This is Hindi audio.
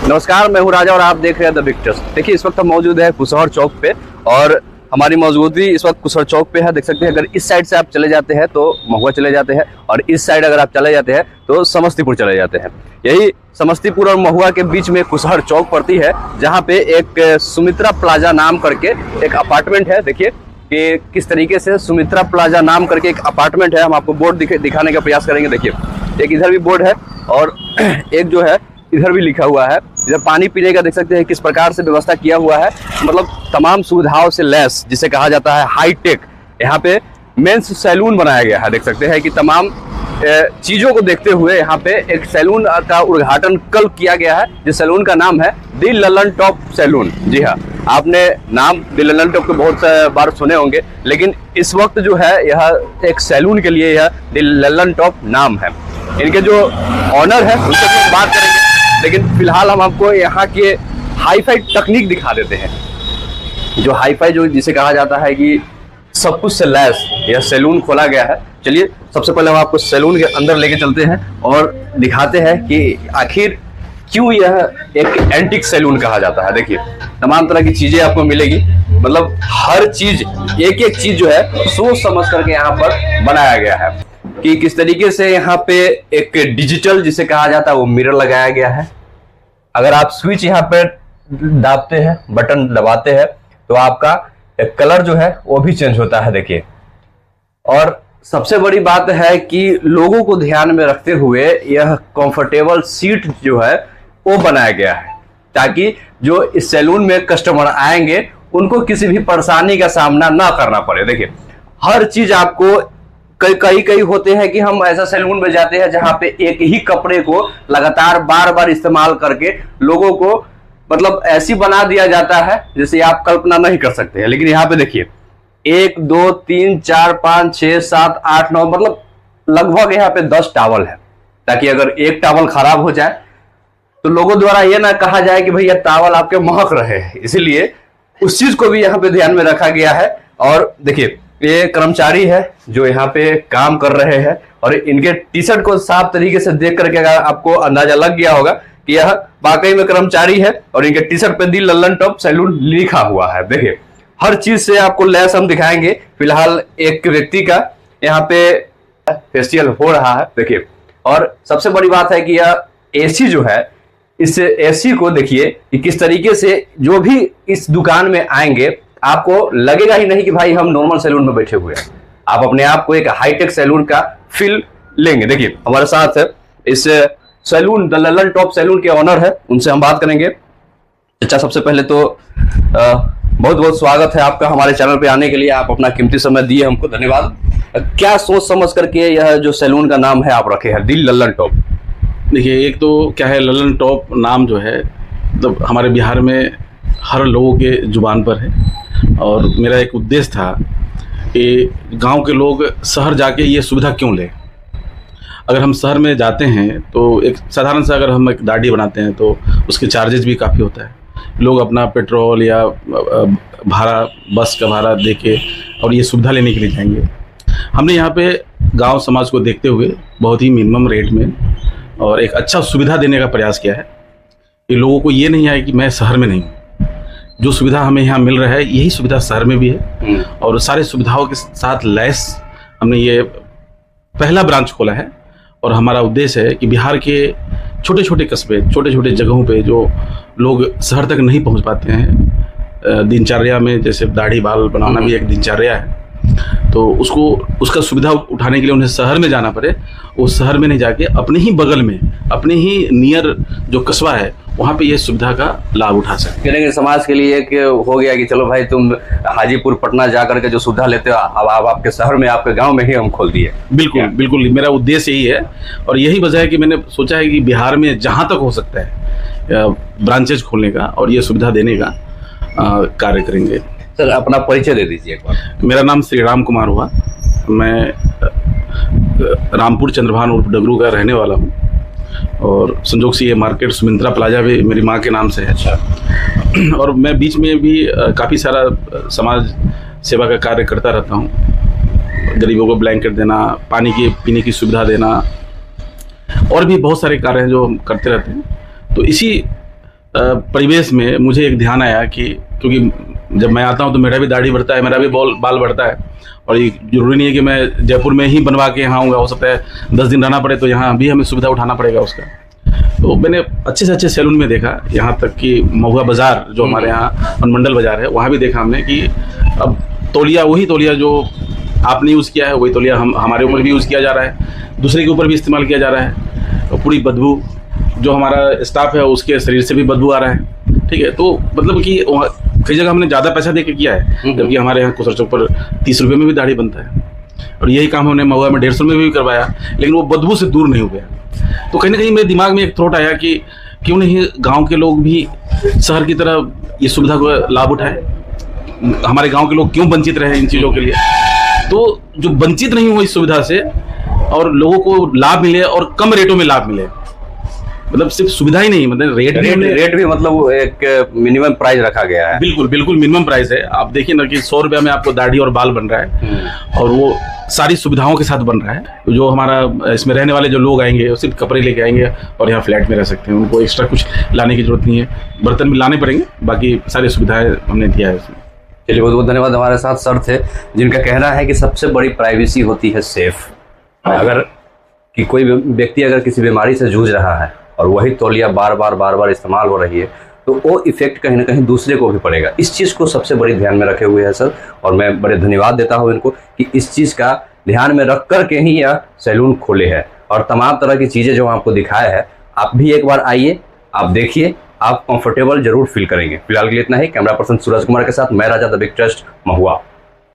नमस्कार, मैं हूं राजा और आप देख रहे हैं द बिग ट्रस्ट। देखिए, इस वक्त हम मौजूद है कुशहर चौक पे और हमारी मौजूदगी इस वक्त कुशहर चौक पे है। देख सकते हैं, अगर इस साइड से आप चले जाते हैं तो महुआ चले जाते हैं और इस साइड अगर आप चले जाते हैं तो समस्तीपुर चले जाते हैं। यही समस्तीपुर और महुआ के बीच में कुशहर चौक पड़ती है, जहाँ पे एक सुमित्रा प्लाजा नाम करके एक अपार्टमेंट है। देखिए कि किस तरीके से सुमित्रा प्लाजा नाम करके एक अपार्टमेंट है। हम आपको बोर्ड दिखाने का प्रयास करेंगे। देखिए, एक इधर भी बोर्ड है और एक जो है इधर भी लिखा हुआ है। इधर पानी पीने का देख सकते हैं किस प्रकार से व्यवस्था किया हुआ है, मतलब तमाम सुविधाओं से लैस, जिसे कहा जाता है हाई टेक। यहाँ पे मेंस सैलून बनाया गया है। देख सकते हैं कि तमाम चीज़ों को देखते हुए यहाँ पे एक सैलून का उद्घाटन कल किया गया है, जिस सैलून का नाम है दी ललन टॉप सैलून। जी हाँ, आपने नाम दी ललन टॉप को बहुत बार सुने होंगे, लेकिन इस वक्त जो है यह एक सैलून के लिए यह दी ललन टॉप नाम है। इनके जो ऑनर है उनसे हम बात करेंगे, लेकिन फिलहाल हम आपको यहाँ के हाईफाई तकनीक दिखा देते हैं। जो हाईफाई, जो जिसे कहा जाता है कि सब कुछ से लैस यह सैलून खोला गया है। चलिए, सबसे पहले हम आपको सैलून के अंदर लेके चलते हैं और दिखाते हैं कि आखिर क्यों यह एक एंटीक सैलून कहा जाता है। देखिए, तमाम तरह की चीजें आपको मिलेगी, मतलब हर चीज, एक एक चीज जो है सोच समझ करके यहाँ पर बनाया गया है कि किस तरीके से यहाँ पे एक डिजिटल, जिसे कहा जाता है, वो मिरर लगाया गया है। अगर आप स्विच यहाँ पे दाबते हैं, बटन दबाते हैं, तो आपका कलर जो है वो भी चेंज होता है। देखिए, और सबसे बड़ी बात है कि लोगों को ध्यान में रखते हुए यह कंफर्टेबल सीट जो है वो बनाया गया है, ताकि जो इस सैलून में कस्टमर आएंगे उनको किसी भी परेशानी का सामना ना करना पड़े। देखिए, हर चीज आपको कई होते हैं कि हम ऐसा सैलून में जाते हैं जहां पे एक ही कपड़े को लगातार बार बार इस्तेमाल करके लोगों को मतलब ऐसी बना दिया जाता है जैसे आप कल्पना नहीं कर सकते हैं। लेकिन यहाँ पे देखिए, 1 2 3 4 5 6 7 8 9, मतलब लगभग यहाँ पे 10 टावल है, ताकि अगर एक टावल खराब हो जाए तो लोगों द्वारा ये ना कहा जाए कि भैया टावल आपके महक रहे हैं। इसीलिए उस चीज को भी यहाँ पे ध्यान में रखा गया है। और देखिए, ये कर्मचारी है जो यहाँ पे काम कर रहे हैं और इनके टी शर्ट को साफ तरीके से देख करके आपको अंदाजा लग गया होगा कि यह वाकई में कर्मचारी है और इनके टी शर्ट पे दी ललन टॉप सैलून लिखा हुआ है। देखिए, हर चीज से आपको लैस हम दिखाएंगे। फिलहाल एक व्यक्ति का यहाँ पे फेशियल हो रहा है। देखिए, और सबसे बड़ी बात है कि यह एसी जो है, इस एसी को देखिए कि किस तरीके से जो भी इस दुकान में आएंगे आपको लगेगा ही नहीं कि भाई हम नॉर्मल सैलून में बैठे हुए हैं। आप अपने आप को एक हाईटेक सैलून का फील लेंगे। देखिए, हमारे साथ इस salon the Lalan top salon के ऑनर है, उनसे हम बात करेंगे। अच्छा, सबसे पहले तो बहुत बहुत स्वागत है आपका हमारे चैनल पे आने के लिए। आप अपना कीमती समय दिए हमको, धन्यवाद। क्या सोच समझ करके यह जो सैलून का नाम है आप रखे हैं दी ललन टॉप? देखिए, एक तो क्या है, ललन टॉप नाम जो है तो हमारे बिहार में हर लोगों के जुबान पर है। और मेरा एक उद्देश्य था कि गांव के लोग शहर जाके ये सुविधा क्यों लें। अगर हम शहर में जाते हैं तो एक साधारण सा अगर हम एक दाढ़ी बनाते हैं तो उसके चार्जेस भी काफ़ी होता है। लोग अपना पेट्रोल या भाड़ा, बस का भाड़ा दे के और ये सुविधा लेने के लिए जाएंगे। हमने यहाँ पे गांव समाज को देखते हुए बहुत ही मिनिमम रेट में और एक अच्छा सुविधा देने का प्रयास किया है कि लोगों को ये नहीं आए कि मैं शहर में नहीं हूँ। जो सुविधा हमें यहाँ मिल रहा है यही सुविधा शहर में भी है और सारे सुविधाओं के साथ लैस हमने ये पहला ब्रांच खोला है। और हमारा उद्देश्य है कि बिहार के छोटे छोटे कस्बे, छोटे छोटे जगहों पे जो लोग शहर तक नहीं पहुँच पाते हैं, दिनचर्या में जैसे दाढ़ी बाल बनाना भी एक दिनचर्या है, तो उसका सुविधा उठाने के लिए उन्हें शहर में जाना पड़े, वो शहर में नहीं जाके अपने ही बगल में, अपने ही नियर जो कस्बा है वहाँ पे ये सुविधा का लाभ उठा सकते हैं। समाज के लिए एक हो गया कि चलो भाई, तुम हाजीपुर पटना जा करके जो सुविधा लेते हो, अब आप आपके शहर में, आपके गांव में ही हम खोल दिए। बिल्कुल बिल्कुल, मेरा उद्देश्य यही है और यही वजह है कि मैंने सोचा है कि बिहार में जहाँ तक हो सकता है ब्रांचेज खोलने का और ये सुविधा देने का कार्य करेंगे। सर, अपना परिचय दे दीजिए एक बार। मेरा नाम श्री राम कुमार हुआ, मैं रामपुर चंद्रभान उर्फ डगरू का रहने वाला हूँ और संजोग से ये मार्केट सुमित्रा प्लाजा भी मेरी माँ के नाम से है। अच्छा। और मैं बीच में भी काफ़ी सारा समाज सेवा का कार्य करता रहता हूँ। गरीबों को ब्लैंकेट देना, पानी की पीने की सुविधा देना और भी बहुत सारे कार्य हैं जो हम करते रहते हैं। तो इसी परिवेश में मुझे एक ध्यान आया कि क्योंकि जब मैं आता हूँ तो मेरा भी दाढ़ी बढ़ता है, मेरा भी बाल बढ़ता है, और ये जरूरी नहीं है कि मैं जयपुर में ही बनवा के यहाँ आऊँगा, हो सकता है 10 दिन रहना पड़े तो यहाँ भी हमें सुविधा उठाना पड़ेगा उसका। तो मैंने अच्छे से अच्छे सैलून में देखा, यहाँ तक कि महुआ बाज़ार जो हमारे यहाँ अनुमंडल बाज़ार है वहाँ भी देखा हमने कि अब तौलिया, वही तौलिया जो आपने यूज़ किया है वही तौलिया हमारे ऊपर भी यूज़ किया जा रहा है, दूसरे के ऊपर भी इस्तेमाल किया जा रहा है। और पूरी बदबू जो हमारा स्टाफ है उसके शरीर से भी बदबू आ रहा है, ठीक है। तो मतलब कि कई जगह हमने ज़्यादा पैसा दे के किया है, जबकि हमारे यहाँ कुसर चौक पर 30 रुपये में भी दाढ़ी बनता है, और यही काम हमने महुआ में 150 में भी करवाया, लेकिन वो बदबू से दूर नहीं हो गया। तो कहीं ना कहीं मेरे दिमाग में एक थॉट आया कि क्यों नहीं गांव के लोग भी शहर की तरह ये सुविधा का लाभ उठाएं, हमारे गांव के लोग क्यों वंचित रहे इन चीज़ों के लिए। तो जो वंचित नहीं हो इस सुविधा से और लोगों को लाभ मिले और कम रेटों में लाभ मिले, मतलब सिर्फ सुविधा ही नहीं, मतलब रेट भी मतलब एक मिनिमम प्राइस रखा गया है। बिल्कुल बिल्कुल मिनिमम प्राइस है। आप देखिए ना कि 100 रुपये में आपको दाढ़ी और बाल बन रहा है, और वो सारी सुविधाओं के साथ बन रहा है। जो हमारा इसमें रहने वाले जो लोग आएंगे वो सिर्फ कपड़े लेके आएंगे और यहाँ फ्लैट में रह सकते हैं, उनको एक्स्ट्रा कुछ लाने की जरूरत नहीं है, बर्तन भी लाने पड़ेंगे, बाकी सारी सुविधाएं हमने दिया है इसमें। चलिए, बहुत बहुत धन्यवाद। हमारे साथ सर थे जिनका कहना है कि सबसे बड़ी प्राइवेसी होती है सेफ। अगर कि कोई व्यक्ति अगर किसी बीमारी से जूझ रहा है और वही तौलिया बार बार इस्तेमाल हो रही है तो वो इफेक्ट कहीं ना कहीं दूसरे को भी पड़ेगा। इस चीज़ को सबसे बड़ी ध्यान में रखे हुए हैं सर, और मैं बड़े धन्यवाद देता हूँ इनको कि इस चीज़ का ध्यान में रख कर के ही यह सैलून खोले हैं और तमाम तरह की चीज़ें जो आपको दिखाया है। आप भी एक बार आइए, आप देखिए, आप कंफर्टेबल जरूर फील करेंगे। फिलहाल के लिए इतना ही। कैमरा पर्सन सूरज कुमार के साथ मैं राजा द बिग ट्रस्ट, महुआ।